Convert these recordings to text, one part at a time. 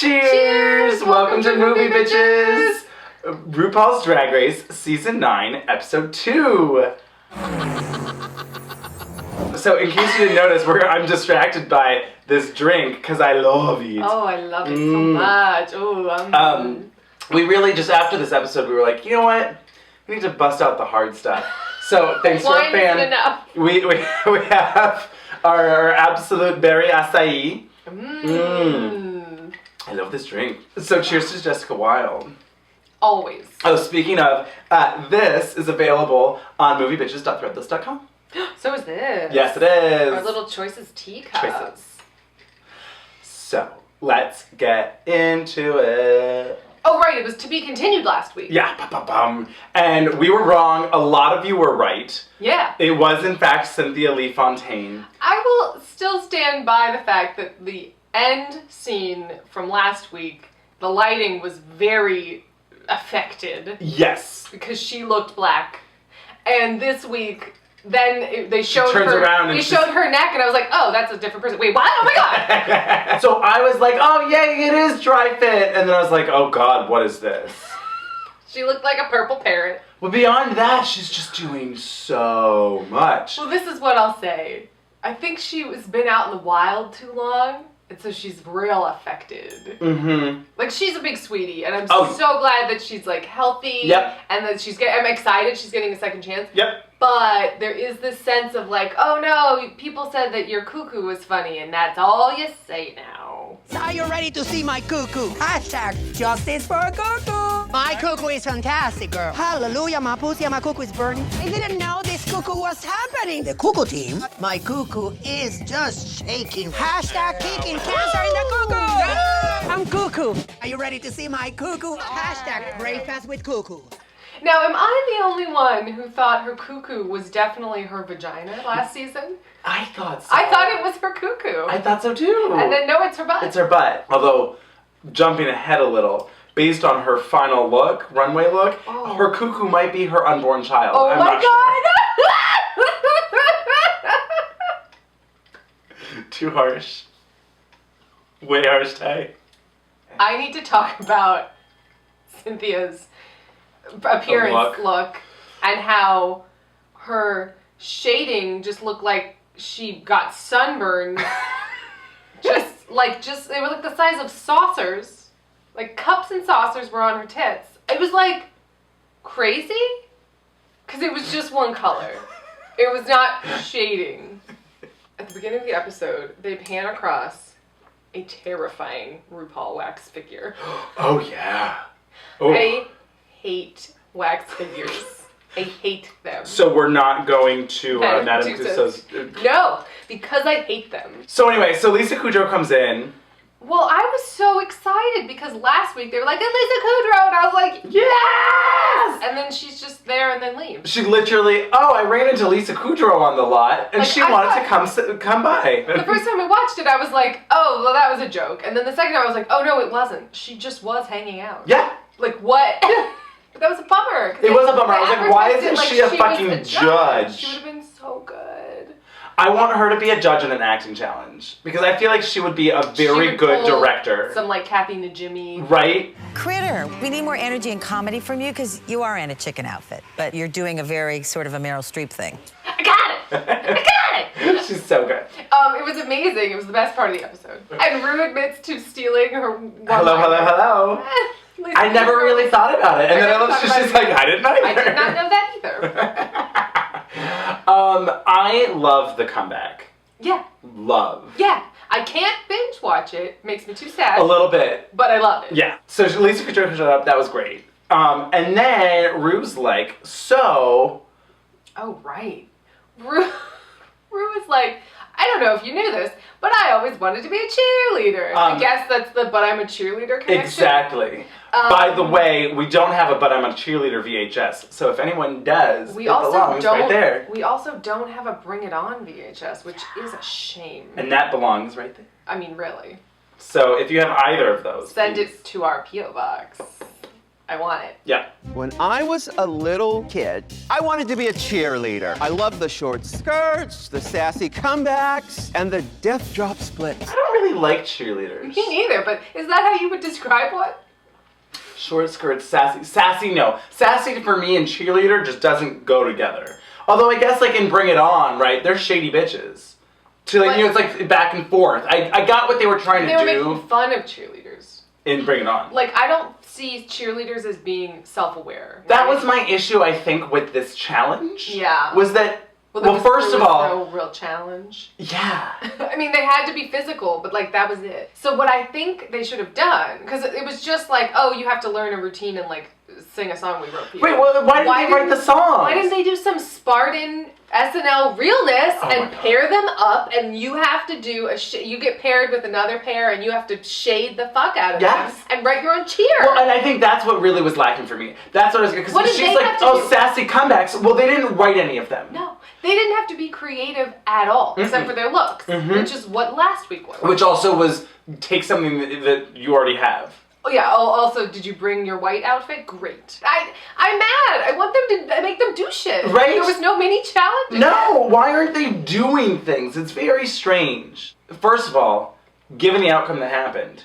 Cheers! Welcome to MovieBitches! RuPaul's Drag Race Season 9, Episode 2. So in case you didn't notice, I'm distracted by this drink because I love it. Oh, I love it so much. Oh, we really, just after this episode, we were like, you know what? We need to bust out the hard stuff. So thanks to our fan, we have our absolute berry acai. I love this drink. So cheers to Jessica Wilde. Always. Oh, speaking of, this is available on moviebitches.threadless.com. So is this. Yes, it is. Our little Choices teacups. So, let's get into it. Oh, right. It was to be continued last week. Yeah, and we were wrong. A lot of you were right. Yeah. It was, in fact, Cynthia Lee Fontaine. I will still stand by the fact that the end scene from last week, the lighting was very affected. Yes. Because she looked black. And this week, then they showed her. Around and they showed her neck, and I was like, "Oh, that's a different person." Wait, what? Oh my god! So I was like, "Oh yay, it is dry fit," and then I was like, "Oh god, what is this?" She looked like a purple parrot. Well, beyond that, she's just doing so much. Well, this is what I'll say. I think she has been out in the wild too long, and so she's real affected. Mm-hmm. Like, she's a big sweetie, and I'm so glad that she's, like, healthy. Yep. And that I'm excited she's getting a second chance. Yep. But there is this sense of, like, oh no, people said that your cuckoo was funny, and that's all you say now. So are you ready to see my cuckoo? Hashtag justice for cuckoo. My cuckoo is fantastic, girl. Hallelujah, my pussy and my cuckoo is burning. I didn't know this cuckoo was happening. The cuckoo team, my cuckoo is just shaking. Hashtag kicking cancer in the cuckoo. I'm cuckoo. Are you ready to see my cuckoo? Hashtag breakfast with cuckoo. Now, am I the only one who thought her cuckoo was definitely her vagina last season? I thought so. I thought it was her cuckoo. I thought so too. And then, no, it's her butt. It's her butt. Although, jumping ahead a little, based on her final look, runway look, her cuckoo might be her unborn child. Oh my god! Too harsh. Way harsh, Tay. I need to talk about Cynthia's appearance look and how her shading just looked like she got sunburned. They were like the size of saucers. Like cups and saucers were on her tits. It was like crazy because it was just one color. It was not shading. At the beginning of the episode, they pan across a terrifying RuPaul wax figure. Oh yeah. Oh. I hate wax figures. I hate them. So we're not going to Madame Tussauds. No, because I hate them. So anyway, Lisa Kudrow comes in. Well, I was so excited because last week they were like, "And Lisa Kudrow," and I was like, "Yes!" And then she's just there and then leaves. She literally, I ran into Lisa Kudrow on the lot, and like, she wanted to come by. The first time I watched it, I was like, "Oh, well, that was a joke," and then the second time I was like, "Oh no, it wasn't. She just was hanging out." Yeah. Like what? That was a bummer. It was a bummer. I was like, why isn't she a fucking judge? She would have been so good. I want her to be a judge in an acting challenge because I feel like she would be a very good director. Some like Kathy Najimy. Right? Critter, we need more energy and comedy from you because you are in a chicken outfit, but you're doing a very sort of a Meryl Streep thing. I got it! I got it! She's so good. It was amazing. It was the best part of the episode. And Ru admits to stealing her hello. I never really thought about it. And then she's like, I didn't either. I did not know that either. I love the comeback. Yeah. Love. Yeah. I can't binge watch it. Makes me too sad. A little bit. But I love it. Yeah. So Lisa Kudrow showed up. That was great. And then Ru's like, so... Oh, right. Ru was like, I don't know if you knew this, but I always wanted to be a cheerleader. I guess that's the "but I'm a cheerleader" connection. Exactly. By the way, we don't have a "but I'm a cheerleader" VHS, so if anyone does, it belongs right there. We also don't have a "Bring It On" VHS, which is a shame. And that belongs right there. I mean, really. So if you have either of those, send it to our P.O. box. I want it. Yeah. When I was a little kid, I wanted to be a cheerleader. I loved the short skirts, the sassy comebacks, and the death drop splits. I don't really like cheerleaders. Me neither, but is that how you would describe one? Short skirts, sassy. Sassy, no. Sassy for me and cheerleader just doesn't go together. Although I guess like in Bring It On, right, they're shady bitches. To like, you know, it's like back and forth. I got what they were trying to do. They were making fun of cheerleaders. In Bring It On. Like, I don't see cheerleaders as being self-aware. That was my issue, I think, with this challenge. Yeah. Was that, well first of all... no real challenge. Yeah. I mean, they had to be physical, but, like, that was it. So what I think they should have done, because it was just like, oh, you have to learn a routine and, like, sing a song we wrote for you. Wait, well, why didn't they write the songs? Why didn't they do some Spartan SNL realness and pair them up, and you have to do you get paired with another pair, and you have to shade the fuck out of them and write your own cheer. Well, and I think that's what really was lacking for me. That's what I was because she's like, oh, sassy comebacks. Well, they didn't write any of them. No, they didn't have to be creative at all, except for their looks, which is what last week was. Which also was take something that you already have. Oh yeah, also, did you bring your white outfit? Great. I'm mad. I want them to make them do shit. Right? There was no mini challenge. No, why aren't they doing things? It's very strange. First of all, given the outcome that happened,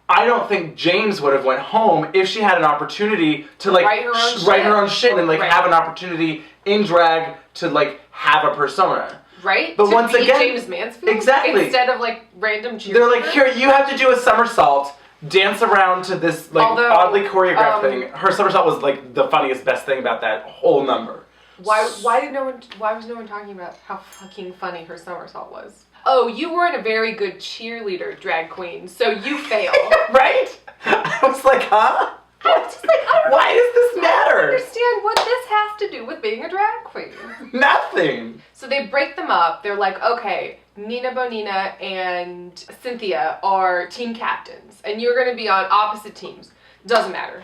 I don't think James would have went home if she had an opportunity to like write her own shit and like have an opportunity in drag to like have a persona. Right? But to once be again, James Mansfield? Exactly. Instead of like random cheerleader. They're like, here, you have to do a somersault. Dance around to this like oddly choreographed thing. Her somersault was like the funniest, best thing about that whole number. Why was no one talking about how fucking funny her somersault was? Oh, you weren't a very good cheerleader, drag queen, so you fail. Right? I was like, huh? I was just like, why does this matter? I don't understand what this has to do with being a drag queen. Nothing. So they break them up. They're like, okay, Nina Bonina and Cynthia are team captains, and you're going to be on opposite teams. Doesn't matter.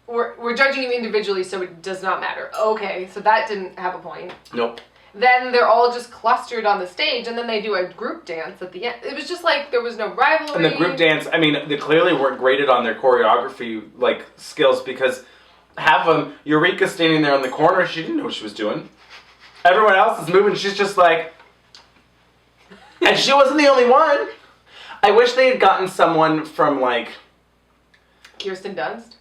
We're judging you individually, so it does not matter. Okay, so that didn't have a point. Nope. Then they're all just clustered on the stage, and then they do a group dance at the end. It was just like there was no rivalry. And the group dance, I mean, they clearly weren't graded on their choreography like skills because half of them, Eureka standing there in the corner, she didn't know what she was doing. Everyone else is moving, she's just like, and she wasn't the only one. I wish they had gotten someone from like Kirsten Dunst.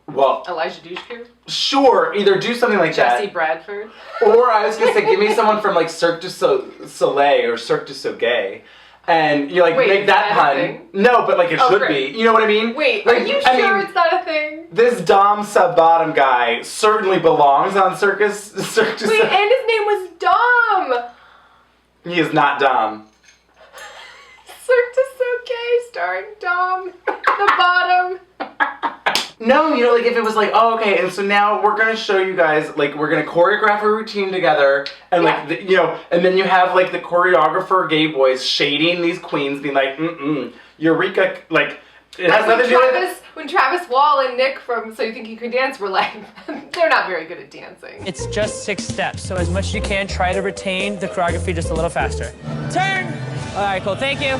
Well, Elijah Dushku? Sure, either do something like Jesse Bradford. Or I was going to say, give me someone from like Cirque du Soleil or Cirque du Soleil. And you like make that pun. No, but like it should be. You know what I mean? Wait, like, are you sure it's not a thing? This Dom sub-bottom guy certainly belongs on Cirque du Soleil. Wait, and his name was Dom! He is not Dom. Cirque du Soleil starring Dom the bottom. No, you know, like if it was like, oh, okay, and so now we're gonna show you guys, like, we're gonna choreograph a routine together, and like, you know, and then you have like the choreographer gay boys shading these queens, being like, Eureka, like, it has nothing to do with. When Travis Wall and Nick from So You Think You Can Dance were like, they're not very good at dancing. It's just 6 steps, so as much as you can, try to retain the choreography just a little faster. Turn! All right, cool, thank you.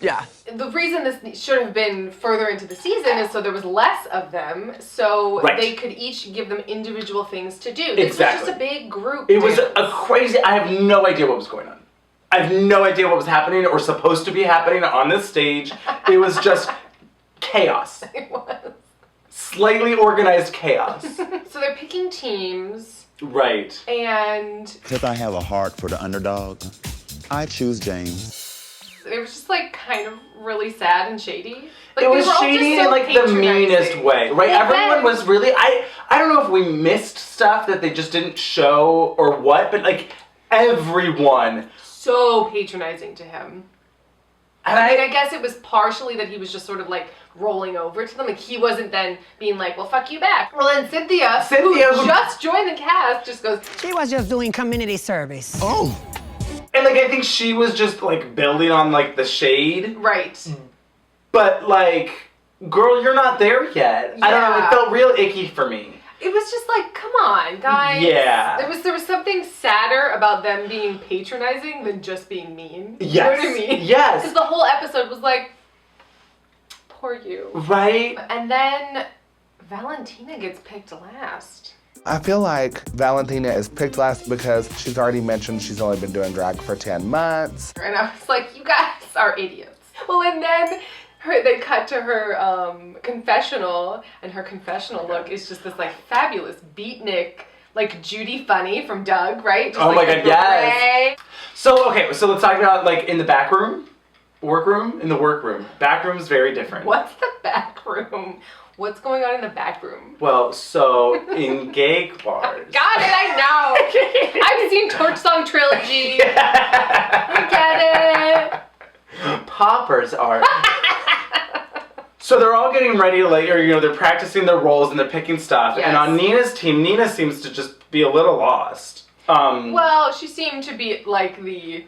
Yeah. The reason this should have been further into the season is so there was less of them, so they could each give them individual things to do. This was just a big group. It was a crazy, I have no idea what was going on. I have no idea what was happening or supposed to be happening on this stage. It was just chaos. It was. Slightly organized chaos. So they're picking teams. Right. And because I have a heart for the underdog, I choose James. It was just like kind of really sad and shady. Like, it was shady in like the meanest way, right? Well, everyone was really, I don't know if we missed stuff that they just didn't show or what, but like everyone. So patronizing to him. And I guess it was partially that he was just sort of like rolling over to them. Like he wasn't then being like, well, fuck you back. Well, then Cynthia who just joined the cast, just goes, she was just doing community service. Oh. And like I think she was just like building on like the shade. Right. But like, girl, you're not there yet. Yeah. I don't know, it felt real icky for me. It was just like, come on, guys. Yeah. There was something sadder about them being patronizing than just being mean. Yes. You know what I mean? Yes. Because the whole episode was like, Poor you. Right? And then Valentina gets picked last. I feel like Valentina is picked last because she's already mentioned she's only been doing drag for 10 months. And I was like, you guys are idiots. Well, and then they cut to her confessional, and her confessional look is just this like fabulous beatnik, like Judy Funny from Doug, right? Just, oh like, my god, yes. So, okay, so let's talk about like in the back room, workroom, in the workroom. Back room's very different. What's the back room? What's going on in the back room? Well, so in gay bars. Got it, I know. I've seen Torch Song Trilogy. I get it. Poppers are. So they're all getting ready to like, or you know, they're practicing their roles and they're picking stuff. Yes. And on Nina's team, Nina seems to just be a little lost. Well, she seemed to be like the,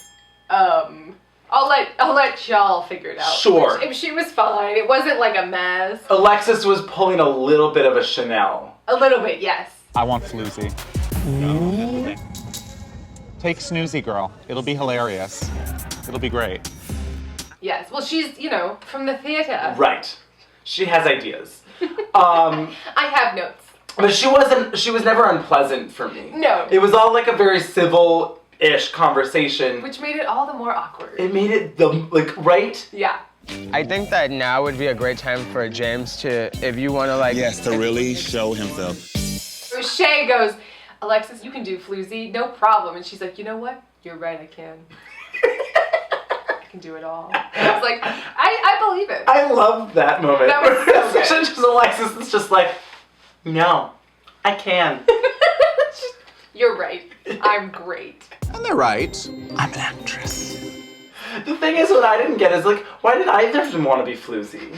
I'll let y'all figure it out. Sure. If she was fine. It wasn't like a mess. Alexis was pulling a little bit of a Chanel. A little bit, yes. I want floozy. Take Snoozy Girl. It'll be hilarious. It'll be great. Yes. Well, she's, you know, from the theater. Right. She has ideas. I have notes. But she was never unpleasant for me. No. It was all like a very civil-ish conversation. Which made it all the more awkward. It made it right? Yeah. I think that now would be a great time for James to, if you want to like... Yes, to really show himself. Shay goes, Alexis, you can do floozy, no problem. And she's like, you know what? You're right, I can. I can do it all. And I was like, I believe it. I love that moment. That was so good. Just Alexis is just like, no, I can. You're right. I'm great. And they're right. I'm an actress. The thing is, what I didn't get is like, why did either of them want to be floozy?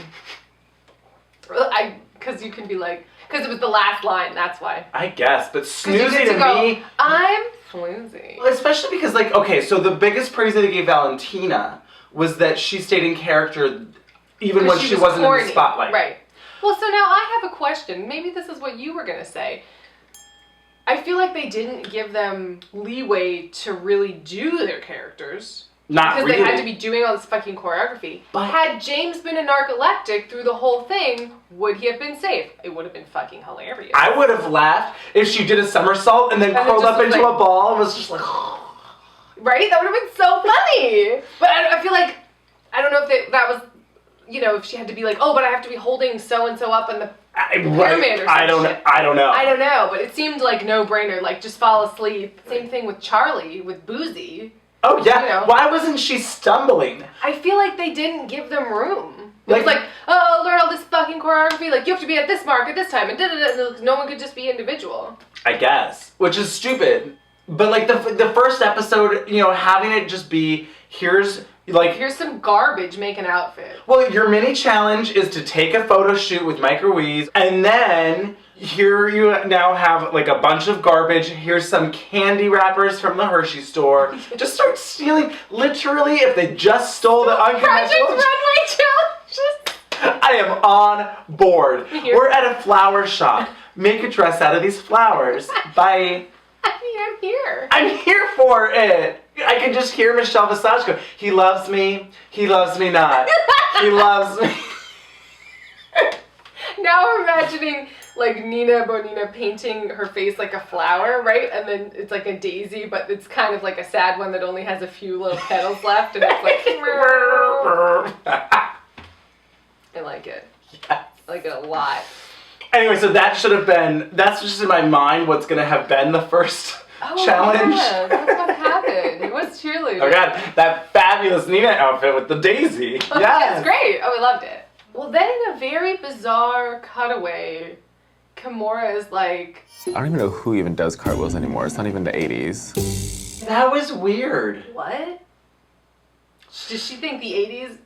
Because you can be like, because it was the last line, that's why. I guess, but You snoozy get to go, me, I'm floozy. especially because like, okay, so the biggest praise that they gave Valentina was that she stayed in character even when she wasn't corny. in the spotlight. Right. Well, so now I have a question. Maybe this is what you were going to say. I feel like they didn't give them leeway to really do their characters. Not because really. they had to be doing all this fucking choreography. But had James been a narcoleptic through the whole thing, would he have been safe? It would have been fucking hilarious. I would have laughed if she did a somersault and then curled up into a ball and was just like... Right? That would have been so funny. But I feel like, I don't know if that was, you know, if she had to be like, oh, but I have to be holding so-and-so up in the pyramid or some I don't shit. I don't know. I don't know, but it seemed like no-brainer. Like, just fall asleep. Same thing with Charlie, with Boozy. Oh, yeah. You know. Why wasn't she stumbling? I feel like they didn't give them room. It Like- was like, oh, learn all this fucking choreography. Like, you have to be at this mark at this time. And da-da-da. No one could just be individual. I guess. Which is stupid. But, like, the first episode, you know, having it just be, here's some garbage, make an outfit. Well, your mini challenge is to take a photo shoot with Mike Ruiz, and then here you now have like a bunch of garbage. Here's some candy wrappers from the Hershey store. Just start stealing. Literally, if they just stole the unconventional. Project Runway challenges. I am on board. Here. We're at a flower shop. Make a dress out of these flowers. Bye. I'm here. I'm here for it. I can just hear Michelle Visage go, he loves me not. He loves me. Now we're imagining like Nina Bonina painting her face like a flower, right? And then it's like a daisy, but it's kind of like a sad one that only has a few little petals left, and it's like I like it. Yes. I like it a lot. Anyway, so that's just in my mind what's gonna have been the first challenge. Yeah, that's what happened. It was Cheerleader. Oh god, that fabulous Nina outfit with the daisy. Oh, Yes. it's great. Oh, I loved it. Well, then in a very bizarre cutaway, Kimora is like... I don't even know who even does cartwheels anymore. It's not even the 80s. That was weird. What? Does she think the 80s,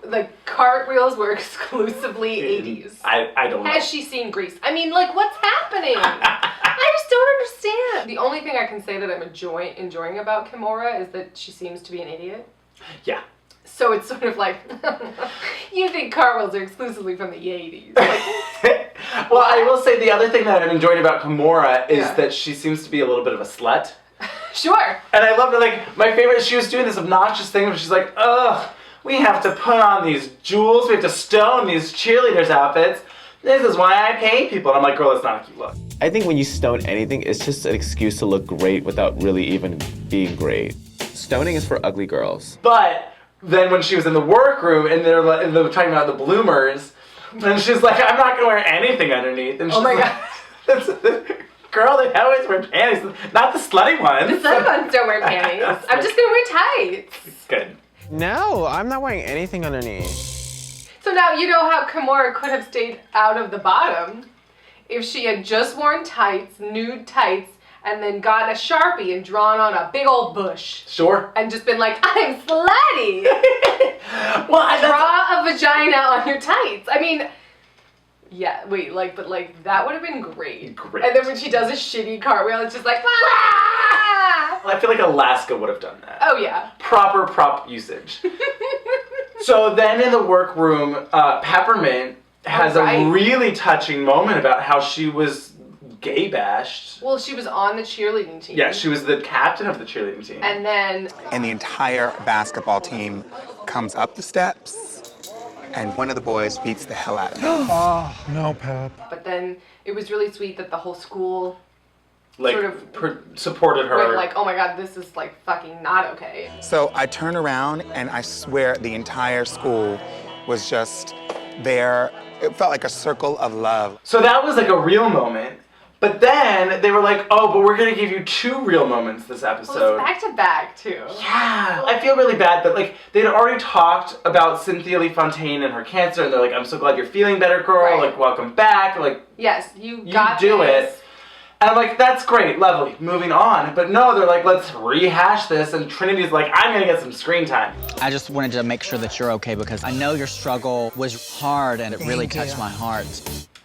the cartwheels were exclusively 80s? I don't know. Has she seen Grease? I mean, like, what's happening? I just don't understand. The only thing I can say that I'm enjoying about Kimora is that she seems to be an idiot. Yeah. So it's sort of like, you think cartwheels are exclusively from the 80s. Like, well, I will say the other thing that I'm enjoying about Kimora is that she seems to be a little bit of a slut. Sure. And I loved it. Like, my favorite, she was doing this obnoxious thing where she's like, ugh, We have to put on these jewels. We have to stone these cheerleaders' outfits. This is why I pay people. And I'm like, girl, that's not a cute look. I think when you stone anything, it's just an excuse to look great without really even being great. Stoning is for ugly girls. But then when she was in the workroom and they're talking about the bloomers, and she's like, I'm not gonna wear anything underneath. And she's God. Girl, they always wear panties. Not the slutty ones. The slutty ones don't wear panties. I'm just gonna wear tights. Good. No, I'm not wearing anything underneath. So now you know how Kimora could have stayed out of the bottom if she had just worn tights, nude tights, and then gotten a Sharpie and drawn on a big old bush. Sure. And just been like, I'm slutty. Well, draw a vagina on your tights. I mean, yeah, wait, but that would have been great. Great. And then when she does a shitty cartwheel, it's just like, ah! I feel like Alaska would have done that. Oh, yeah. Proper prop usage. So then in the workroom, Peppermint has a really touching moment about how she was gay bashed. Well, she was on the cheerleading team. Yeah, she was the captain of the cheerleading team. And then... And the entire basketball team comes up the steps, and one of the boys beats the hell out of her. Oh, no, Pep. But then it was really sweet that the whole school sort of supported her. Went like, oh my God, this is fucking not okay. So I turn around and I swear the entire school was just there. It felt like a circle of love. So that was a real moment. But then they were like, oh, but we're gonna give you 2 real moments this episode. Well, it's back to back too. Yeah, I feel really bad, but they'd already talked about Cynthia Lee Fontaine and her cancer, and they're like, I'm so glad you're feeling better, girl. Right. Welcome back. Yes, you got do this. it. And I'm like, that's great, lovely, moving on. But no, they're like, let's rehash this, and Trinity's like, I'm gonna get some screen time. I just wanted to make sure that you're okay because I know your struggle was hard and it really touched my heart.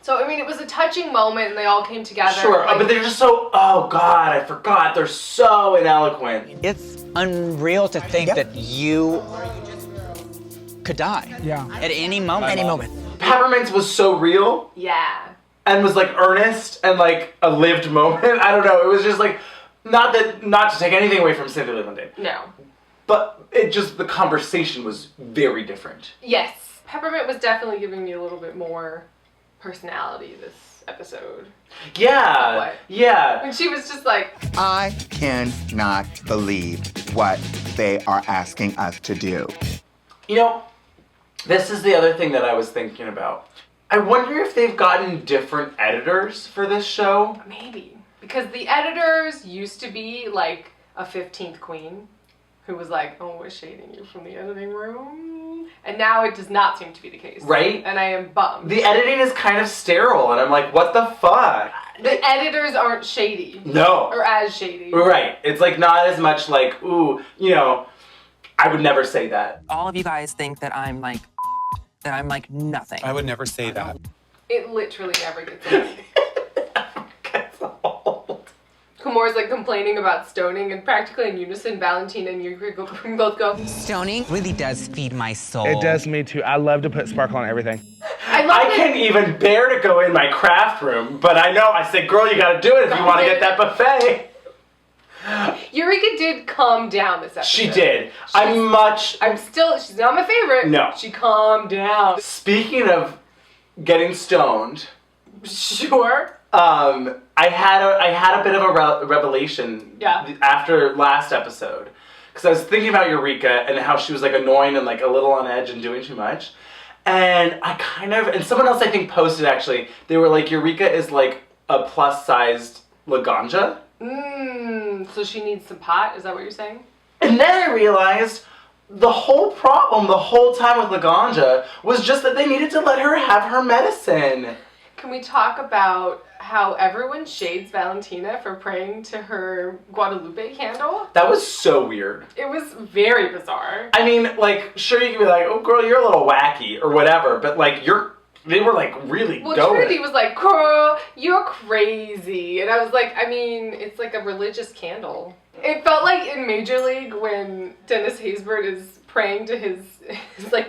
So, I mean, it was a touching moment and they all came together. Sure, but they're just so, oh God, I forgot, they're so ineloquent. It's unreal to think that you could die. Yeah. At any moment. Any moment. Peppermint was so real. Yeah. And was earnest and a lived moment. I don't know, it was just not to take anything away from Cynthia Lee Fontaine. No. But the conversation was very different. Yes. Peppermint was definitely giving me a little bit more personality this episode. Yeah. Yeah. When she was just like, I cannot believe what they are asking us to do. You know, this is the other thing that I was thinking about. I wonder if they've gotten different editors for this show. Maybe. Because the editors used to be a 15th queen who was oh, we're shading you from the editing room. And now it does not seem to be the case. Right? And I am bummed. The editing is kind of sterile, and I'm like, what the fuck? The editors aren't shady. No. Or as shady. Right. It's not as much ooh, I would never say that. All of you guys think that I'm nothing. I would never say that. It literally never gets old. Kimora's complaining about stoning, and practically in unison, Valentina and Eureka both go, Stoning really does feed my soul. It does me too. I love to put sparkle on everything. I can't even bear to go in my craft room, but I said, girl, you gotta do it if you want to get that buffet. Eureka did calm down this episode. She did. She's not my favorite. No. She calmed down. Speaking of getting stoned. Sure. I had a bit of a revelation after last episode. Because I was thinking about Eureka and how she was annoying and a little on edge and doing too much. And and someone else I think posted actually, they were Eureka is a plus-sized Laganja. So she needs some pot? Is that what you're saying? And then I realized the whole problem the whole time with Laganja was just that they needed to let her have her medicine. Can we talk about how everyone shades Valentina for praying to her Guadalupe candle? That was so weird. It was very bizarre. I mean, sure you can be oh girl, you're a little wacky or whatever, but they were really well, going. Trinity was girl, you're crazy. And I was I mean, it's a religious candle. It felt in Major League when Dennis Haysbert is praying to his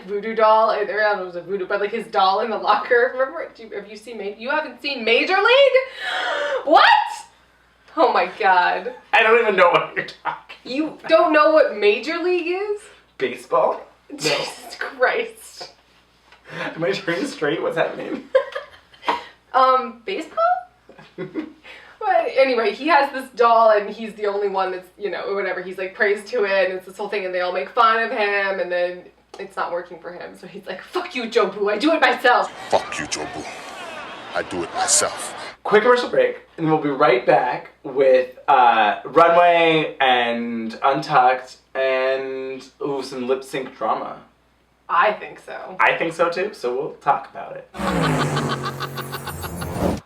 voodoo doll, or I don't know if it was a voodoo, but his doll in the locker. Remember? Have you seen you haven't seen Major League? What? Oh my God. I don't even know what you're talking. You don't know what Major League is? Baseball? Jesus Christ. Am I turning straight? What's happening? Baseball? But anyway, he has this doll and he's the only one that's, you know, whatever. He's like praised to it and it's this whole thing and they all make fun of him and then it's not working for him. So he's like, fuck you, Jobu. I do it myself. Fuck you, Jobu. I do it myself. Quick commercial break, and we'll be right back with Runway and Untucked and some lip sync drama. I think so. I think so too, so we'll talk about it.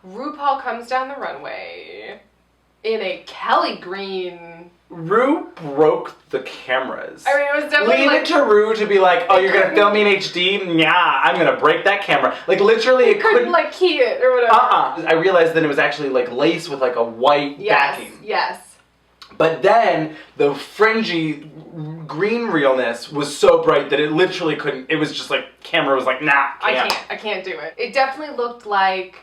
RuPaul comes down the runway in a Kelly green. Ru broke the cameras. I mean, it was definitely Leave it to Ru to be like, oh, you're gonna film me in HD? Nah, I'm gonna break that camera. Like, literally, it couldn't like key it or whatever. I realized that it was actually like lace with like a white backing. Yes. But then the fringy green realness was so bright that it literally couldn't. It was just like camera was like, nah, can't. I can't do it. It definitely looked like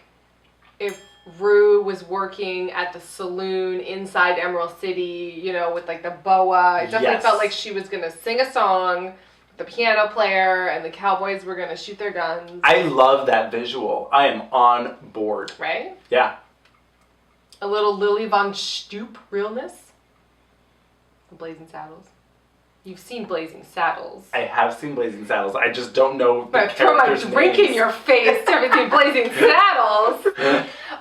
if Ru was working at the saloon inside Emerald City, you know, with like the boa. It definitely felt like she was gonna sing a song, the piano player, and the cowboys were gonna shoot their guns. I love that visual. I am on board. Right? Yeah. A little Lily Von Stoop realness. The Blazing Saddles. You've seen Blazing Saddles. I have seen Blazing Saddles. I just don't know the But throw my characters' drink names. in your face to everything Blazing Saddles.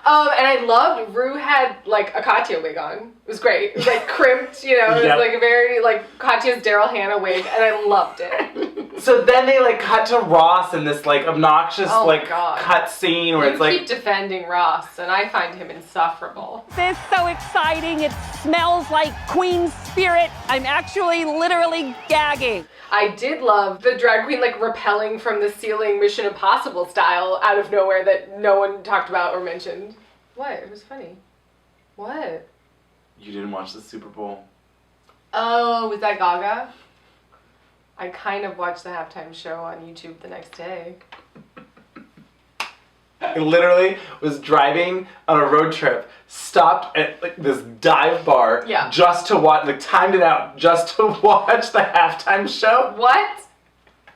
And I loved, Ru had like a Katya wig on. It was great. It was like crimped, you know, it was like a very like Katya's Daryl Hannah wig, and I loved it. So then they like cut to Ross in this like obnoxious cut scene where it's like keep defending Ross, and I find him insufferable. This is so exciting. It smells like Queen Spirit. I'm actually literally gagging. I did love the drag queen like rappelling from the ceiling Mission Impossible style out of nowhere that no one talked about or mentioned. What? It was funny. What? You didn't watch the Super Bowl. Oh, was that Gaga? I kind of watched the halftime show on YouTube the next day. I literally was driving on a road trip, stopped at like this dive bar just to watch, like timed it out just to watch the halftime show. What?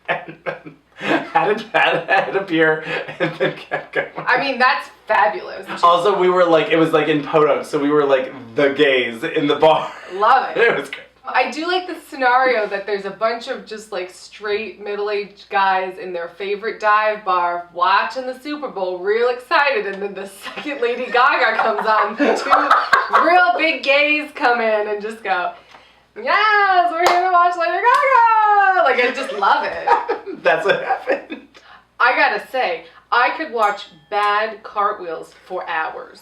And then had a beer and then kept going. I mean, that's fabulous. Also, we were like, it was like in Podunk, so we were like the gays in the bar. Love it. It was great. I do like the scenario that there's a bunch of just like straight middle-aged guys in their favorite dive bar watching the Super Bowl real excited, and then the second Lady Gaga comes on, two real big gays come in and just go, yes, we're here to watch Lady Gaga! Like, I just love it. That's what happened. I gotta say, I could watch bad cartwheels for hours.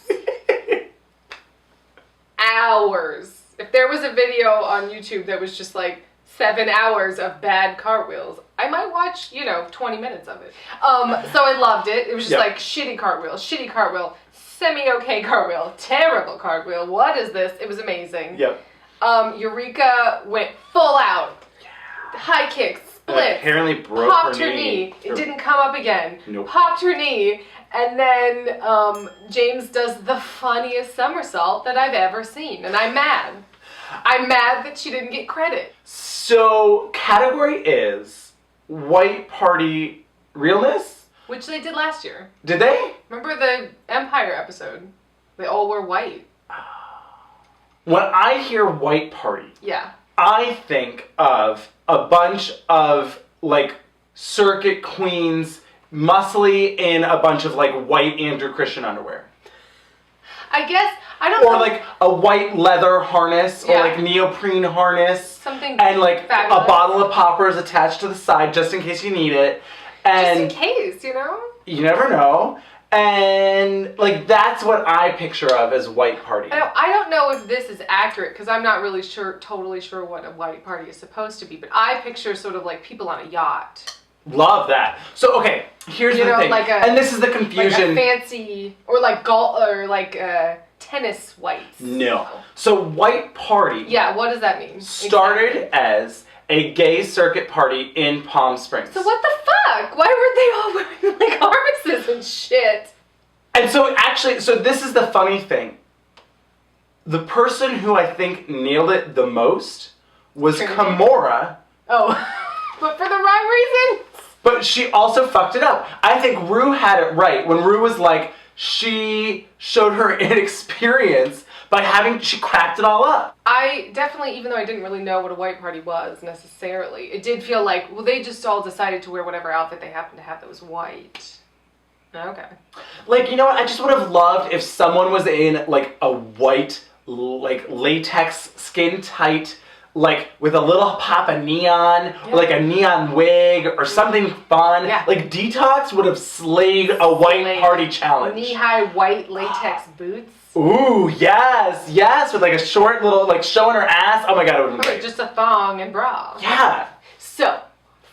Hours. If there was a video on YouTube that was just like 7 hours of bad cartwheels, I might watch, 20 minutes of it. So I loved it. It was just like shitty cartwheel, semi-okay cartwheel, terrible cartwheel. What is this? It was amazing. Yep. Eureka went full out. High kicks, splits. Apparently broke popped her her knee. knee. It didn't come up again. Nope. Popped her knee. And then James does the funniest somersault that I've ever seen. And I'm mad. I'm mad that she didn't get credit. So, category is white party realness? Which they did last year. Did they? Remember the Empire episode? They all were white. When I hear white party, Yeah. I think of a bunch of like circuit queens muscly in a bunch of like white Andrew Christian underwear. I guess, I don't know. Or like a white leather harness or like neoprene harness. Something and like fabulous. a bottle of poppers attached to the side just in case you need it. And Just in case, you know? you never know. And like that's what I picture of as white party. I don't know if this is accurate because I'm not really totally sure what a white party is supposed to be, but I picture sort of like people on a yacht. Love that. So okay, here's the thing. And this is the confusion. Like a fancy, or like golf, or like tennis whites. No. So white party Yeah, what does that mean? started as a gay circuit party in Palm Springs. So what the fuck? Why were they all wearing like harnesses and shit? And so actually, so this is the funny thing. The person who I think nailed it the most was Trinity? Kimora. Oh. But for the wrong reasons. But she also fucked it up. I think Ru had it right when Ru was like, she showed her inexperience by she cracked it all up. I definitely, even though I didn't really know what a white party was necessarily, it did feel like, well, they just all decided to wear whatever outfit they happened to have that was white. Okay. Like, you know what? I just would have loved if someone was in, like, a white, like, latex, skin-tight, like, with a little pop of neon, or like a neon wig, or something fun. Yeah. Like, Detox would have slayed a white party challenge. Knee-high white latex boots. Ooh, yes, with like a short little, like, showing her ass. Oh my god, it would have been great. Just a thong and bra. Yeah. So,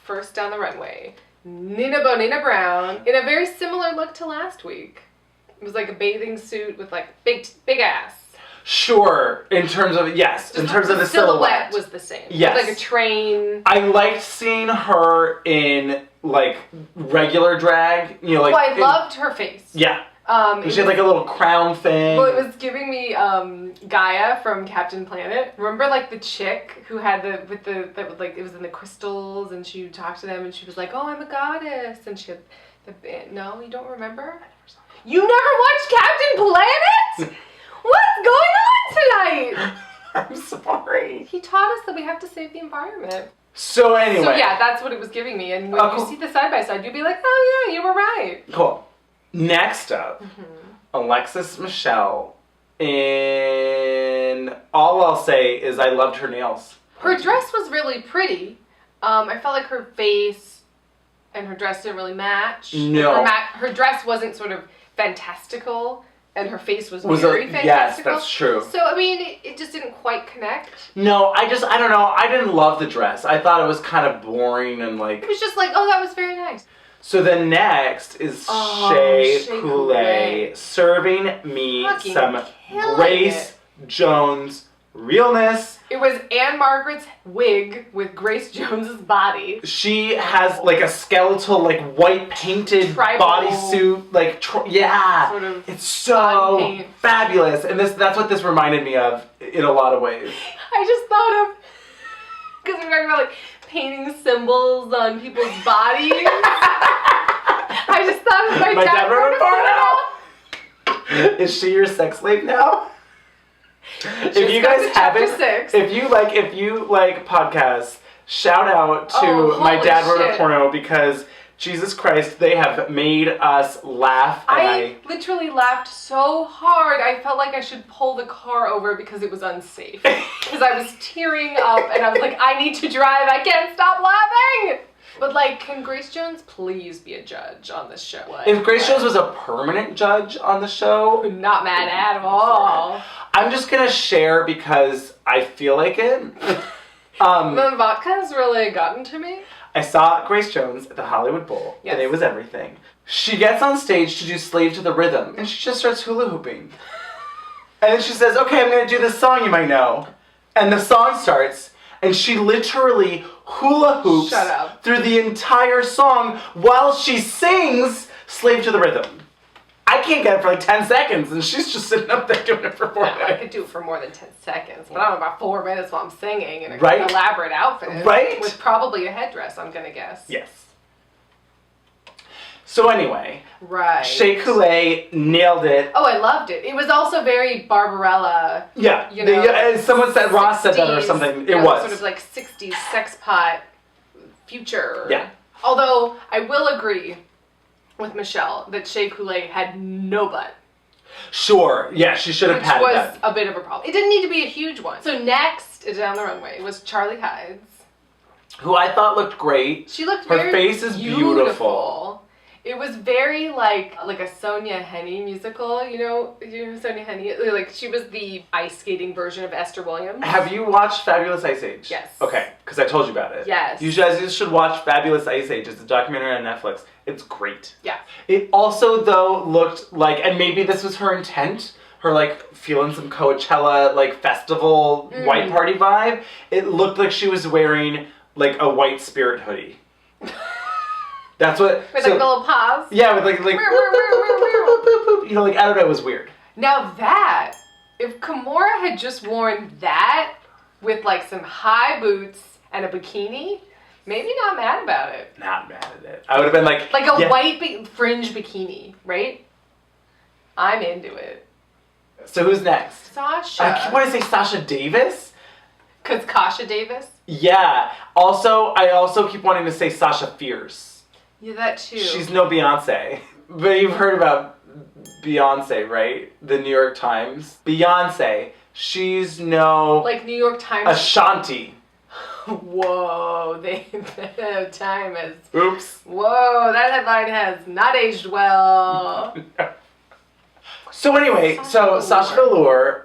first down the runway, Nina Brown, in a very similar look to last week. It was like a bathing suit with like big ass. Sure, in terms of, yes, in terms of the silhouette. Was the same. Yes. It was like a train. I liked seeing her in, like, regular drag. You know, like. Well, I loved her face. Yeah. She had like a little crown thing. Well, it was giving me Gaia from Captain Planet. Remember, like, the chick who had it was in the crystals, and she talked to them, and she was like, "Oh, I'm a goddess," and she had no, you don't remember? You never watched Captain Planet? What's going on tonight? I'm sorry. He taught us that we have to save the environment. So anyway. So yeah, that's what it was giving me, and when you see the side by side, you'd be like, "Oh yeah, you were right." Cool. Next up, Alexis Michelle. And all I'll say is I loved her nails. Her dress was really pretty. I felt like her face and her dress didn't really match. No. Her dress wasn't sort of fantastical, and her face was very fantastical. Yes, that's true. So, I mean, it just didn't quite connect. No, I don't know. I didn't love the dress. I thought it was kind of boring and like... It was just like, oh, that was very nice. So then next is Shea Coulee serving me some Grace Jones realness. It was Anne Margaret's wig with Grace Jones's body. She has like a skeletal, like white painted bodysuit, like sort of it's so fabulous, and that's what this reminded me of in a lot of ways. I just thought of, because we're talking about like painting symbols on people's bodies. I just thought of my dad wrote a porno. Is she your sex slave now? If you guys haven't, if you like podcasts, shout out to My Dad Wrote a Porno, because Jesus Christ, they have made us laugh. And I literally laughed so hard, I felt like I should pull the car over because it was unsafe. Because I was tearing up and I was like, I need to drive, I can't stop laughing! But like, can Grace Jones please be a judge on this show? Like, if Grace Jones was a permanent judge on the show, not mad at all. I'm just gonna share because I feel like it. The vodka has really gotten to me. I saw Grace Jones at the Hollywood Bowl, and it was everything. She gets on stage to do Slave to the Rhythm, and she just starts hula hooping. And then she says, okay, I'm gonna do this song you might know. And the song starts, and she literally hula hoops through the entire song while she sings Slave to the Rhythm. I can't get it for like 10 seconds, and she's just sitting up there doing it for 4 minutes. I could do it for more than 10 seconds, but I don't know, about 4 minutes while I'm singing in an elaborate outfit. Right? With probably a headdress, I'm gonna guess. Yes. So anyway, Shea Coulee nailed it. Oh, I loved it. It was also very Barbarella. Yeah, you know, someone said, Ross said that or something. It was. Sort of like 60s sex pot future. Yeah. Although, I will agree with Michelle that Shea Coulee had no butt. Sure, yeah, she should have had that. Which was a bit of a problem. It didn't need to be a huge one. So next, down the runway, was Charlie Hides. Who I thought looked great. She looked Her face is beautiful. It was very like a Sonia Henney musical, you know Sonia Henney? Like, she was the ice skating version of Esther Williams. Have you watched Fabulous Ice Age? Yes. Okay, because I told you about it. Yes. You guys should watch Fabulous Ice Age. It's a documentary on Netflix. It's great. Yeah. It also, though, looked like, and maybe this was her intent, her, like, feeling some Coachella, like, festival white party vibe. It looked like she was wearing, like, a white Spirit hoodie. That's what... With like a little pause? Yeah, with like you know, like, I don't know, it was weird. Now that, if Kimora had just worn that with like some high boots and a bikini, Maybe not mad about it. Not mad at it. I would have been like a white fringe bikini, right? I'm into it. So who's next? Sasha. I keep wanting to say Sasha Davis. Cause Kasha Davis. Yeah. I also keep wanting to say Sasha Fierce. Yeah, that too. She's no Beyonce. But you've heard about Beyonce, right? The New York Times. Beyonce. She's no... Like New York Times... Ashanti. Whoa, the time has... Oops. Whoa, that headline has not aged well. So anyway, Sasha Velour.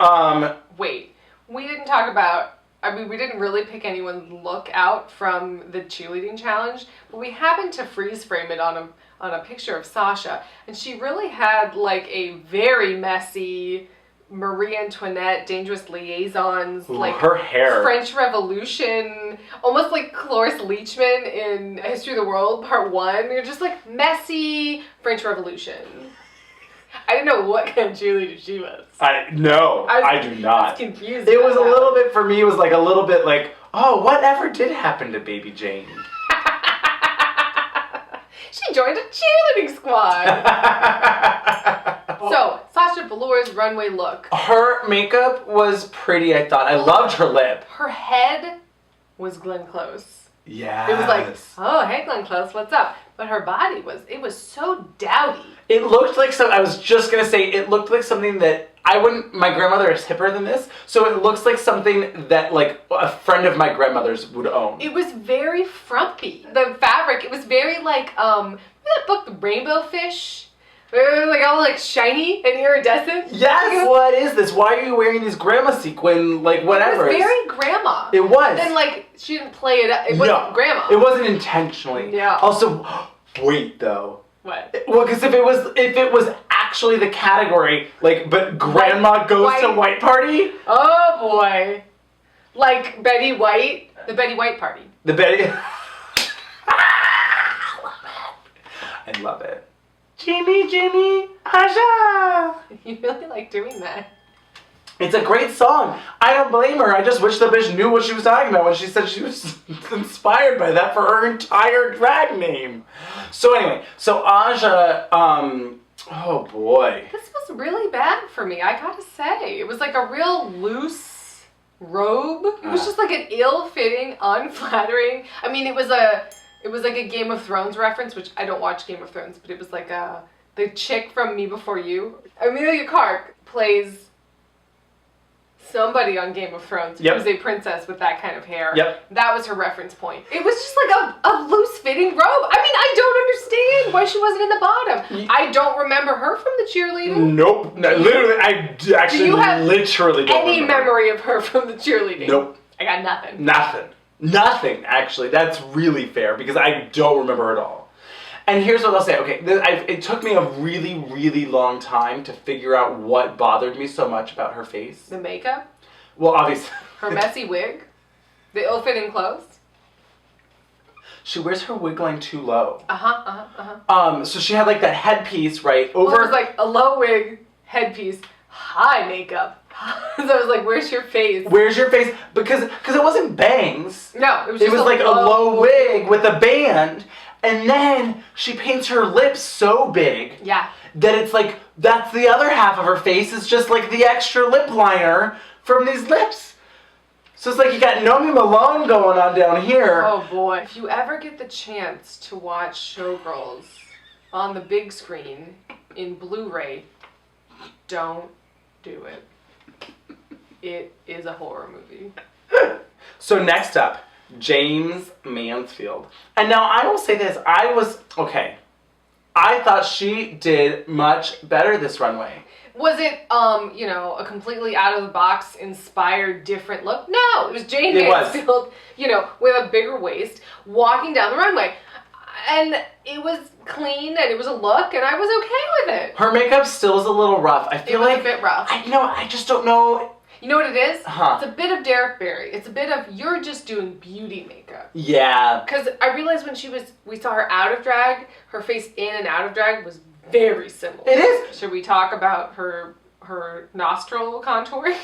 Wait, we didn't talk about... I mean, we didn't really pick anyone's look out from the cheerleading challenge, but we happened to freeze frame it on a picture of Sasha, and she really had like a very messy Marie Antoinette, Dangerous Liaisons, like her hair, French Revolution, almost like Cloris Leachman in History of the World Part 1. You're just like messy French Revolution. I didn't know what kind of cheerleader she was. I do not. I was confused. It was a little bit, for me, it was like a little bit like, oh, whatever did happen to Baby Jane? She joined a cheerleading squad. So, Sasha Velour's runway look. Her makeup was pretty, I thought. I loved her lip. Her head was Glenn Close. Yeah. It was like, oh, hey, Glenn Close, what's up? But her body was so dowdy. It looked like I was just going to say, it looked like something that my grandmother is hipper than this, so it looks like something that like a friend of my grandmother's would own. It was very frumpy. The fabric, it was very like, that book, The Rainbow Fish? It was like all like shiny and iridescent. Yes! What is this? Why are you wearing these grandma sequin, like whatever? It was very grandma. It was. And like, she didn't play it up. It wasn't grandma. It wasn't intentionally. Yeah. Also, wait though. What? Well, because if it was actually the category, like, but grandma goes to white party? Oh boy. Like Betty White, the Betty White party. The Betty... I love it. Jimmy, Aja! You really like doing that. It's a great song. I don't blame her. I just wish the bitch knew what she was talking about when she said she was inspired by that for her entire drag name. So anyway, Aja, oh boy. This was really bad for me, I gotta say. It was like a real loose robe. It was just like an ill-fitting, unflattering. I mean, it was like a Game of Thrones reference, which I don't watch Game of Thrones, but it was like the chick from Me Before You. Amelia Clark plays somebody on Game of Thrones who's a princess with that kind of hair. Yep. That was her reference point. It was just like a loose-fitting robe. I mean, I don't understand why she wasn't in the bottom. I don't remember her from the cheerleading. Nope. Literally, I actually Do you have literally don't any remember. memory of her from the cheerleading? Nope. I got nothing. Nothing, actually. That's really fair because I don't remember at all. And here's what I'll say. Okay, it took me a really, really long time to figure out what bothered me so much about her face. The makeup? Well, obviously. Her messy wig? The ill-fitting clothes? She wears her wig line too low. So she had like that headpiece, right? Well, it was like a low wig, headpiece, high makeup. So I was like, where's your face? Where's your face? Because it wasn't bangs. No, it was just like a low wig with a band. And then she paints her lips so big that it's like, that's the other half of her face is just like the extra lip liner from these lips. So it's like you got Nomi Malone going on down here. Oh boy. If you ever get the chance to watch Showgirls on the big screen in Blu-ray, don't do it. It is a horror movie. So next up, James Mansfield. And now I will say this, I thought she did much better this runway. Was it, a completely out-of-the-box, inspired, different look? No, it was Jane Mansfield, with a bigger waist, walking down the runway. And it was clean, and it was a look, and I was okay with it. Her makeup still is a little rough. I feel like... It was a bit rough. I just don't know... You know what it is? Huh. It's a bit of Derek Barry. It's a bit of, you're just doing beauty makeup. Yeah. Because I realized when we saw her out of drag, her face in and out of drag was very similar. It is. Should we talk about her nostril contouring?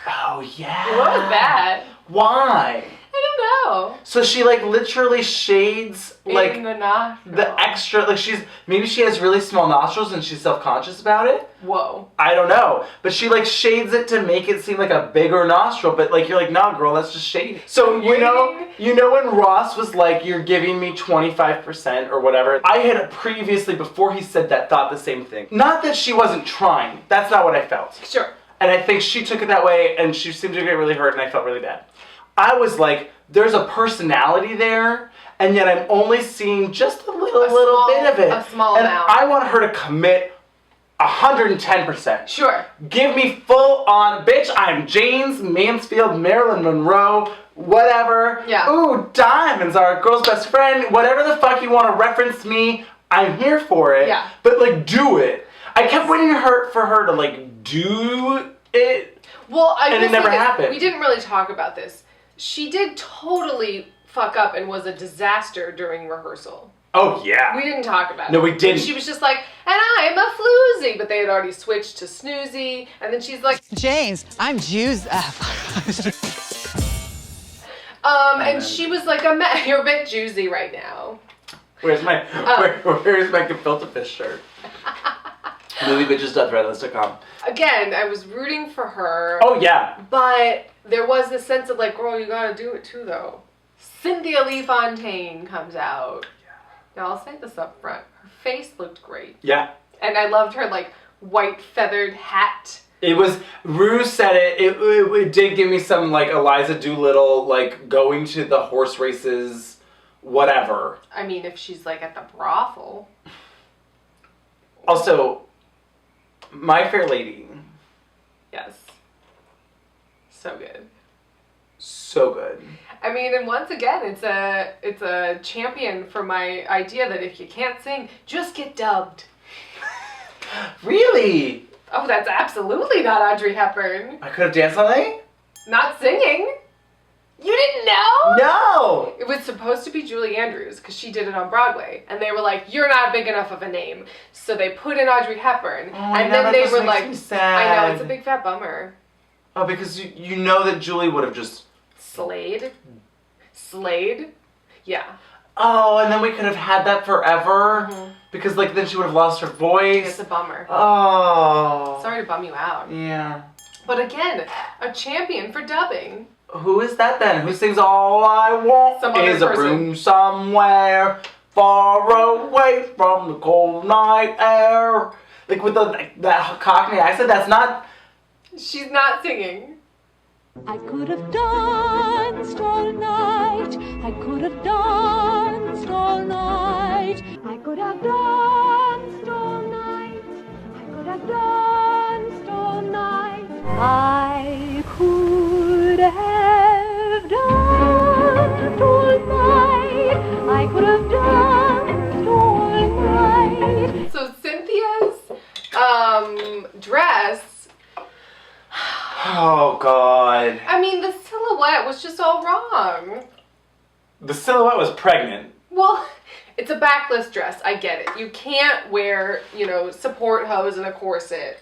Oh, yeah. What was that? Why? I don't Oh. So she like literally shades like in the nostril. the extra, like maybe she has really small nostrils and she's self-conscious about it. Whoa. I don't know. But she like shades it to make it seem like a bigger nostril, but like you're like, nah girl, that's just shading. So you know when Ross was like, you're giving me 25% or whatever, I had previously, before he said that, thought the same thing. Not that she wasn't trying. That's not what I felt. Sure. And I think she took it that way and she seemed to get really hurt and I felt really bad. I was like, there's a personality there, and yet I'm only seeing just a little bit of it. A small and amount. I want her to commit 110%. Sure. Give me full on, bitch, I'm James Mansfield, Marilyn Monroe, whatever. Yeah. Ooh, diamonds are a girl's best friend. Whatever the fuck you want to reference me, I'm here for it. Yeah. But like, do it. I kept waiting for her to like do it. Well, and it never happened. We didn't really talk about this. She did totally fuck up and was a disaster during rehearsal. Oh, yeah. We didn't talk about it. No, we didn't. She was just like, and I'm a floozy, but they had already switched to snoozy, and then she's like, James, I'm Jews. and she was like, you're a bit juicy right now. Where's my gefilte fish shirt? MovieBitches.threadless.com. Again, I was rooting for her. Oh, yeah. But there was this sense of like, girl, you gotta do it too, though. Cynthia Lee Fontaine comes out. Yeah. Now, I'll say this up front. Her face looked great. Yeah. And I loved her, like, white feathered hat. It was, Rue said it did give me some, like, Eliza Doolittle, like, going to the horse races, whatever. I mean, if she's, like, at the brothel. Also, My Fair Lady. Yes. So good. So good. I mean, and once again, it's a champion for my idea that if you can't sing, just get dubbed. Really? Oh, that's absolutely not Audrey Hepburn. I could have danced all night? Not singing. You didn't know? No! It was supposed to be Julie Andrews because she did it on Broadway. And they were like, you're not big enough of a name. So they put in Audrey Hepburn. And then they were like, I know, it's a big fat bummer. Oh, because you know that Julie would have just... Slayed? Yeah. Oh, and then we could have had that forever. Mm-hmm. Because, like, then she would have lost her voice. It's a bummer. Oh. Sorry to bum you out. Yeah. But again, a champion for dubbing. Who is that then? Who sings All I Want Is a Room Somewhere Far Away from the Cold Night Air? Like, with that Cockney accent, that's not... She's not singing. I could have danced all night. I could have danced all night. I could have danced all night. I could have danced all night. I could have danced all night. I could have danced all night. So Cynthia's dress. Oh, God. I mean, the silhouette was just all wrong. The silhouette was pregnant. Well, it's a backless dress. I get it. You can't wear, support hose and a corset.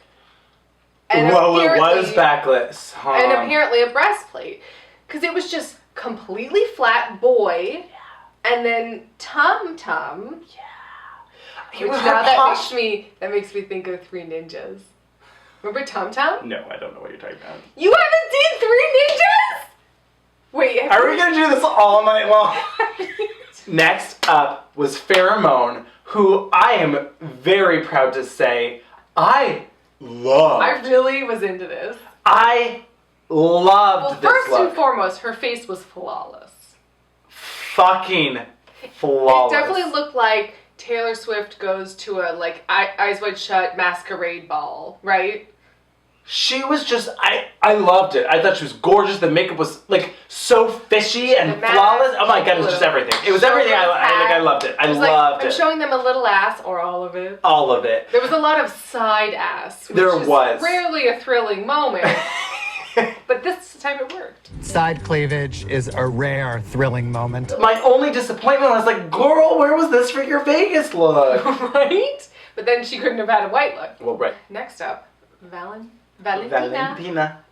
And well, it was backless. Huh? And apparently a breastplate. Because it was just completely flat boy. And then tum-tum. Yeah. Which now that makes me think of Three Ninjas. Remember Tum Tum? No, I don't know what you're talking about. You haven't seen Three Ninjas? Wait. Are we going to do this all night long? Next up was Pheromone, who I am very proud to say I loved. I really was into this. I loved this look. First and foremost, her face was flawless. Fucking flawless. It definitely looked like Taylor Swift goes to a, Eyes Wide Shut masquerade ball, right? She was just, I loved it. I thought she was gorgeous. The makeup was, so fishy and flawless. Oh my God, it was just everything. It was everything. I loved it. I loved it. I'm showing them a little ass, or all of it. All of it. There was a lot of side ass. Which there was. Rarely a thrilling moment. But this time it worked. Side cleavage is a rare, thrilling moment. My only disappointment was like, girl, where was this for your Vegas look? Right? But then she couldn't have had a white look. Well, right. Next up, Valentina. Valentina.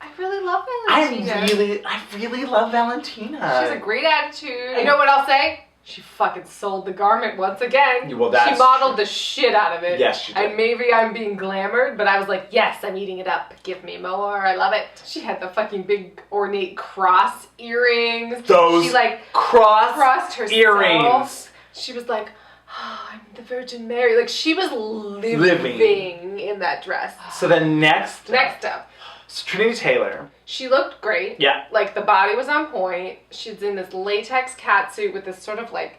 I really love Valentina. I really love Valentina. She has a great attitude. You know what I'll say? She fucking sold the garment once again. Well, that's she modeled the shit out of it. Yes, she did. And maybe I'm being glamored, but I was like, yes, I'm eating it up. Give me more. I love it. She had the fucking big ornate cross earrings. She like crossed herself. Earrings. She was like, oh, I'm the Virgin Mary. Like she was living in that dress. So then next up. So Trinity Taylor. She looked great. Yeah. Like the body was on point. She's in this latex catsuit with this sort of like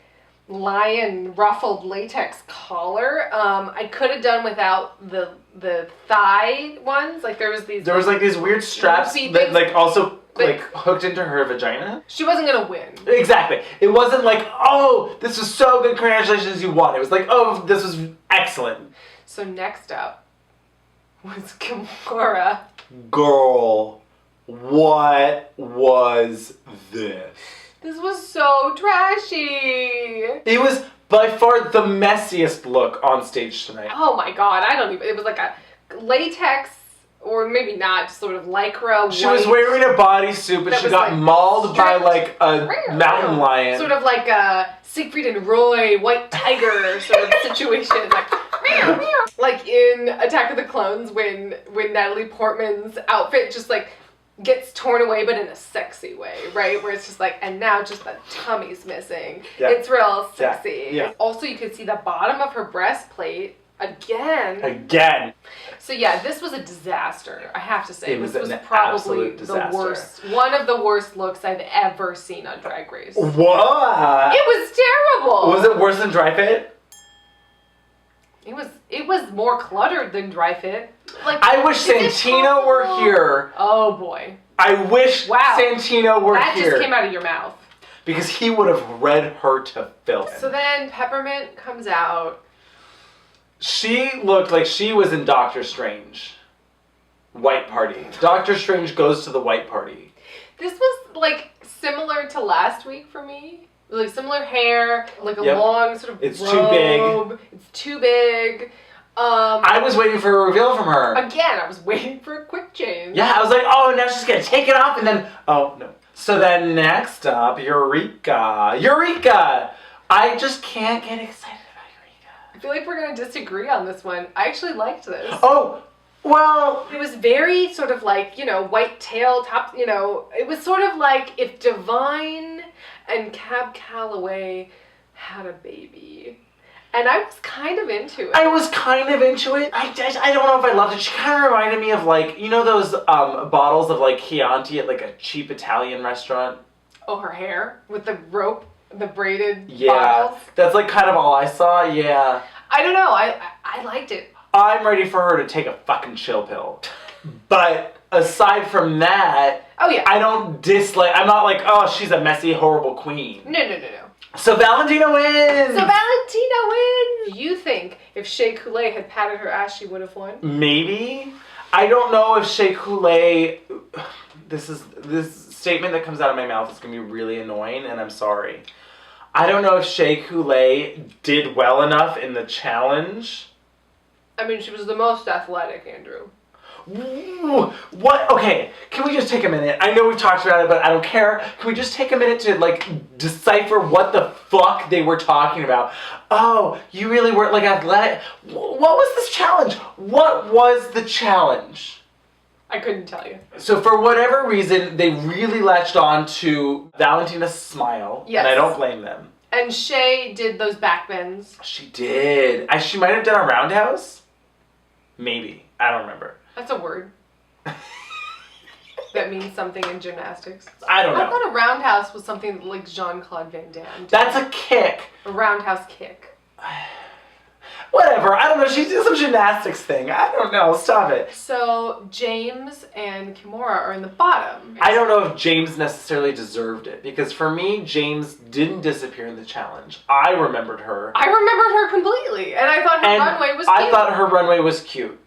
lion ruffled latex collar. I could have done without the thigh ones. Like there was these weird straps that like also like hooked into her vagina. She wasn't gonna win. Exactly. It wasn't like, oh, this was so good, congratulations, you won. It was like, oh, this was excellent. So next up was Kimora. Girl, what was this? This was so trashy. It was by far the messiest look on stage tonight. Oh my god, it was like a latex, or maybe not, sort of lycra. She was wearing a bodysuit, but she got mauled by like a mountain lion. Sort of like a Siegfried and Roy, White Tiger sort of situation. Like in Attack of the Clones when Natalie Portman's outfit just like gets torn away, but in a sexy way, right? Where it's just like, and now just the tummy's missing. Yeah. It's real sexy. Yeah. Also, you could see the bottom of her breastplate again. So yeah, this was a disaster. I have to say, this was probably the worst, one of the worst looks I've ever seen on Drag Race. What? It was terrible. Was it worse than Dry Fit? It was more cluttered than Dry Fit. Like I wish Santino were here. Oh boy. I wish Santino were here. That just came out of your mouth. Because he would have read her to filth. So then Peppermint comes out. She looked like she was in Doctor Strange. White party. Doctor Strange goes to the white party. This was like similar to last week for me. Like similar hair, like a long sort of It's robe. too big. It's too big. I was waiting for a reveal from her. Again, I was waiting for a quick change. Yeah, I was like, oh, now she's gonna take it off and then, oh, no. So then next up, Eureka. Eureka! I just can't get excited about Eureka. I feel like we're gonna disagree on this one. I actually liked this. Oh, well. It was very sort of like, white tail top, it was sort of like if Divine and Cab Calloway had a baby. And I was kind of into it. I was kind of into it. I don't know if I loved it. She kind of reminded me of like, those bottles of like Chianti at like a cheap Italian restaurant? Oh, her hair with the rope, the braided bottles? Yeah, that's like kind of all I saw, yeah. I don't know, I liked it. I'm ready for her to take a fucking chill pill. But aside from that, oh yeah, I don't dislike, I'm not like, oh, she's a messy, horrible queen. No. So Valentina wins! You think if Shea Coulee had patted her ass, she would have won? Maybe. I don't know if Shea Coulee, this statement that comes out of my mouth is going to be really annoying, and I'm sorry. I don't know if Shea Coulee did well enough in the challenge. I mean, she was the most athletic, Andrew. What? Okay, can we just take a minute? I know we've talked about it, but I don't care. Can we just take a minute to, like, decipher what the fuck they were talking about? Oh, you really weren't, like, athletic? What was this challenge? What was the challenge? I couldn't tell you. So for whatever reason, they really latched on to Valentina's smile. Yes. And I don't blame them. And Shea did those back bends. She did. She might have done a roundhouse? Maybe. I don't remember. That's a word. That means something in gymnastics. I don't know. I thought a roundhouse was something like Jean-Claude Van Damme did. That's a kick. A roundhouse kick. Whatever. I don't know. She did some gymnastics thing. I don't know. Stop it. So James and Kimora are in the bottom. I don't know if James necessarily deserved it. Because for me, James didn't disappear in the challenge. I remembered her. I remembered her completely. And I thought her runway was cute. I thought her runway was cute.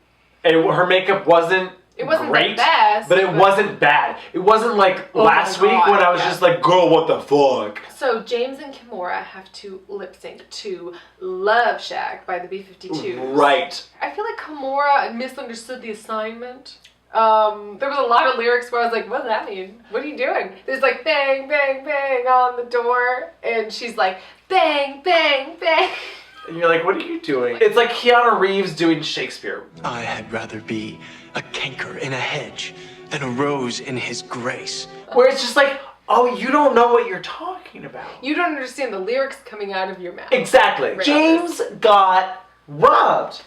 Her makeup wasn't great, the best, but it wasn't bad. It wasn't like last week when I was just like, girl, what the fuck? So James and Kimora have to lip sync to Love Shack by the B-52s. Right. I feel like Kimora misunderstood the assignment. There was a lot of lyrics where I was like, what does that mean? What are you doing? There's like bang, bang, bang on the door. And she's like, bang, bang, bang. And you're like, what are you doing? It's like Keanu Reeves doing Shakespeare. I had rather be a canker in a hedge than a rose in his grace. Where it's just like, oh, you don't know what you're talking about. You don't understand the lyrics coming out of your mouth. Exactly. Right. James got robbed.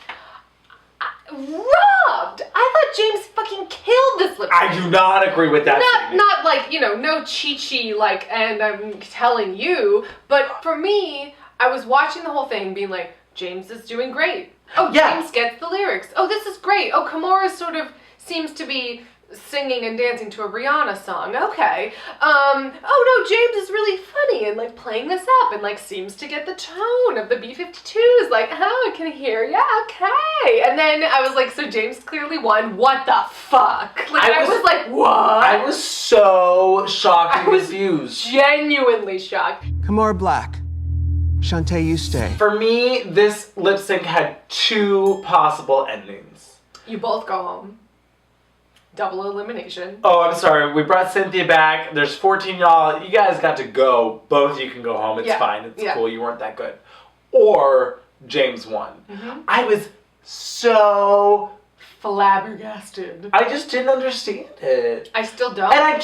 Robbed? I thought James fucking killed this lip sync. I do not agree with that statement. Not like, no Chi-Chi, like, and I'm telling you, but for me, I was watching the whole thing being like, James is doing great. Oh, yeah. James gets the lyrics. Oh, this is great. Oh, Kimora sort of seems to be singing and dancing to a Rihanna song. Okay. Oh no, James is really funny and like playing this up and like seems to get the tone of the B-52s. Like, oh, I can hear ya. Okay. And then I was like, so James clearly won. What the fuck? Like, I was like, what? I was so shocked and confused. Genuinely shocked. Kimora Black. Shantae, you stay. For me, this lip sync had 2 possible endings. You both go home. Double elimination. Oh, I'm sorry. We brought Cynthia back. There's 14 y'all. You guys got to go. Both of you can go home. It's fine. It's cool. You weren't that good. Or James won. I was so flabbergasted. I just didn't understand it. I still don't. And I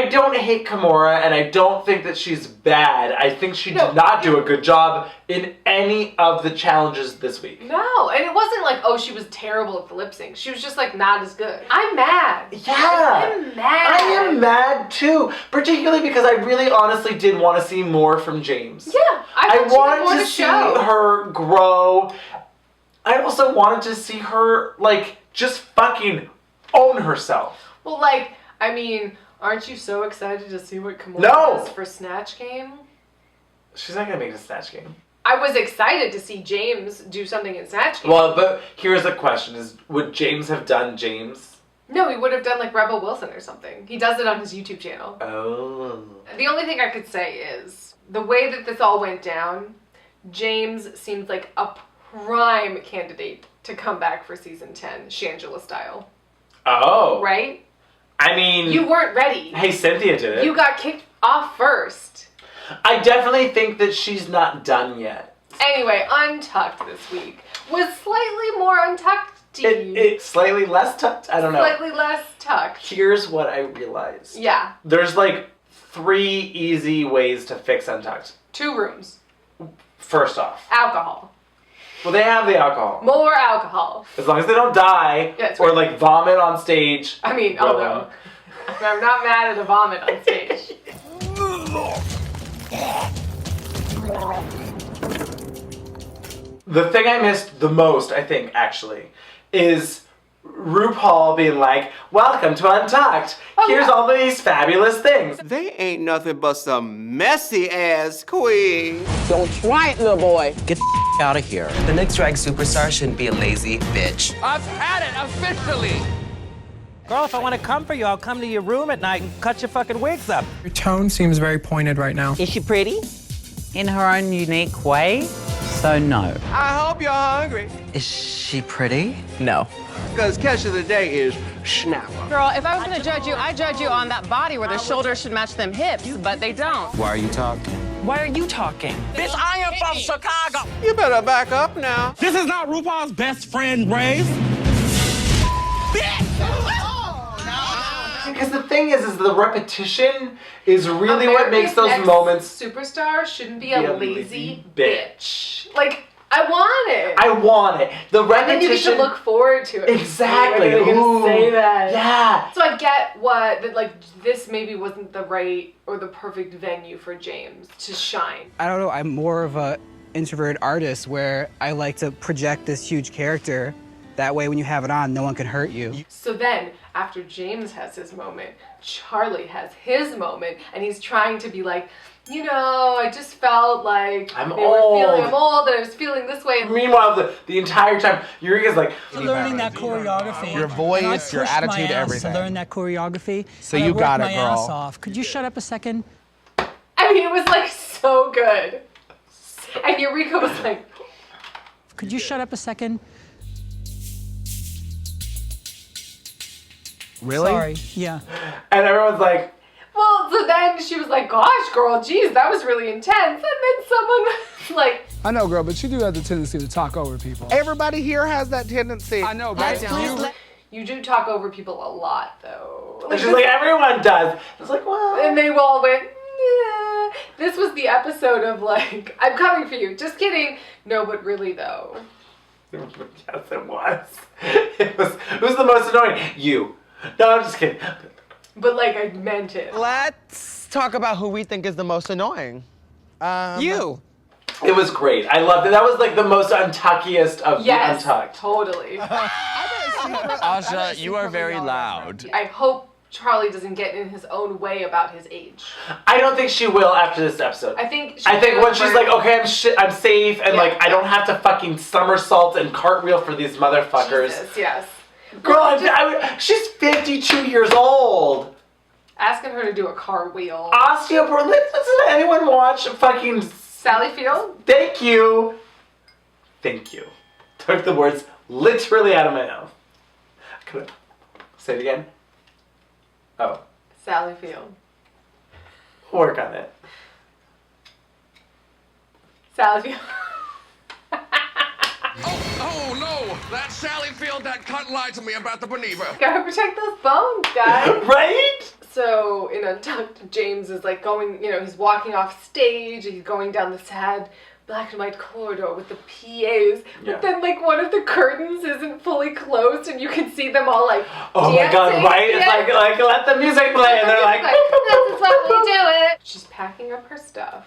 don't hate Kimora, and I don't think that she's bad. I think she did not do a good job in any of the challenges this week. No, and it wasn't like, oh, she was terrible at the lip sync. She was just like not as good. I'm mad. Yeah. I'm mad. I am mad too, particularly because I really honestly did want to see more from James. Yeah, I wanted to see her grow. I also wanted to see her like just fucking own herself. Well, like, I mean, aren't you so excited to see what Kimora does for Snatch Game? She's not gonna make a Snatch Game. I was excited to see James do something in Snatch Game. Well, but here's the question: would James have done James? No, he would have done like Rebel Wilson or something. He does it on his YouTube channel. Oh. The only thing I could say is the way that this all went down, James seems like a prime candidate to come back for season 10, Shangela style. Oh. Right? I mean... You weren't ready. Hey, Cynthia did it. You got kicked off first. I definitely think that she's not done yet. Anyway, Untucked this week was slightly more untucked-y. It's slightly less tucked? I don't know. Slightly less tucked. Here's what I realized. Yeah. There's like 3 easy ways to fix Untucked. 2 rooms. First off. Alcohol. Well, they have the alcohol. More alcohol. As long as they don't die or like vomit on stage. I mean, although I'm not mad at a vomit on stage. The thing I missed the most, I think, actually, is RuPaul being like, welcome to Untucked. Here's all these fabulous things. They ain't nothing but some messy ass queens. Don't try it, little boy. Get the out of here. The next drag superstar shouldn't be a lazy bitch. I've had it officially. Girl, if I want to come for you, I'll come to your room at night and cut your fucking wigs up. Your tone seems very pointed right now. Is she pretty? In her own unique way? So no. I hope you're hungry. Is she pretty? No. Because catch of the day is schnapper. Girl, if I was gonna judge you, I'd judge you on that body where the shoulders should match them hips, but they don't. Why are you talking? Why are you talking? Bitch, I am from Chicago. You better back up now. This is not RuPaul's best friend race. Because the thing is the repetition is really what makes America's those Next moments. Superstar shouldn't be a lazy bitch. Like, I want it. I want it. The repetition. And then you get to look forward to it. Exactly. You're gonna say that. Yeah. So I get that like this maybe wasn't the right or the perfect venue for James to shine. I don't know. I'm more of a introverted artist where I like to project this huge character. That way, when you have it on, no one can hurt you. So then, after James has his moment, Charlie has his moment, and he's trying to be like, you know, I just felt like I'm old, and I was feeling this way. Meanwhile, the entire time, Eureka's like, learning that choreography. Your voice, your attitude, everything. To learn that choreography. So you got it, girl. Ass off. Could you shut up a second? I mean, it was like so good. And Eureka was like, could you shut up a second? Really? Sorry. Yeah. And everyone's like, well, so then she was like, gosh, girl, geez, that was really intense. And then someone was like, I know, girl, but you do have the tendency to talk over people. Everybody here has that tendency. I know, but you do talk over people a lot, though. And she's like, everyone does. It's like, well. And they all went, yeah. This was the episode of like, I'm coming for you. Just kidding. No, but really though. Yes, it was. It was the most annoying. You. No, I'm just kidding. But like, I meant it. Let's talk about who we think is the most annoying. You. It was great. I loved it. That was like the most untuckiest of the Untucked. Totally. Asha, you are very loud. I hope Charlie doesn't get in his own way about his age. I don't think she will after this episode. I think when she's like, okay, I'm safe, and like I don't have to fucking somersault and cartwheel for these motherfuckers. Jesus, yes. Girl, she's 52 years old. Asking her to do a cartwheel. Osteoporosis. Listen to anyone watch fucking Sally Field? Thank you. Thank you. Took the words literally out of my mouth. Could I say it again? Oh. Sally Field. Work on it. Sally Field. Oh no! That's Sally Field that cunt lied to me about the Boniva. Gotta protect those bones, guys. Right? So in Untucked, James is like going, he's walking off stage, he's going down the sad black and white corridor with the PAs, but then like one of the curtains isn't fully closed and you can see them all like oh dancing. My god, right? It's like let the music play and they're like, this is what we do it. She's packing up her stuff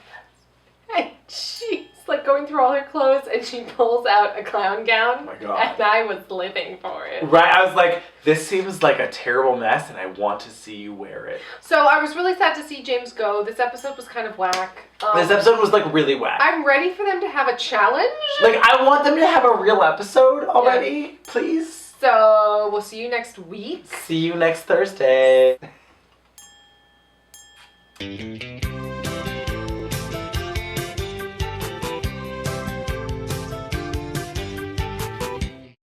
and she's like going through all her clothes and she pulls out a clown gown. Oh my god. And I was living for it. Right, I was like, this seems like a terrible mess and I want to see you wear it. So I was really sad to see James go. This episode was kind of whack. This episode was like really whack. I'm ready for them to have a challenge. Like, I want them to have a real episode already, please. So we'll see you next week. See you next Thursday.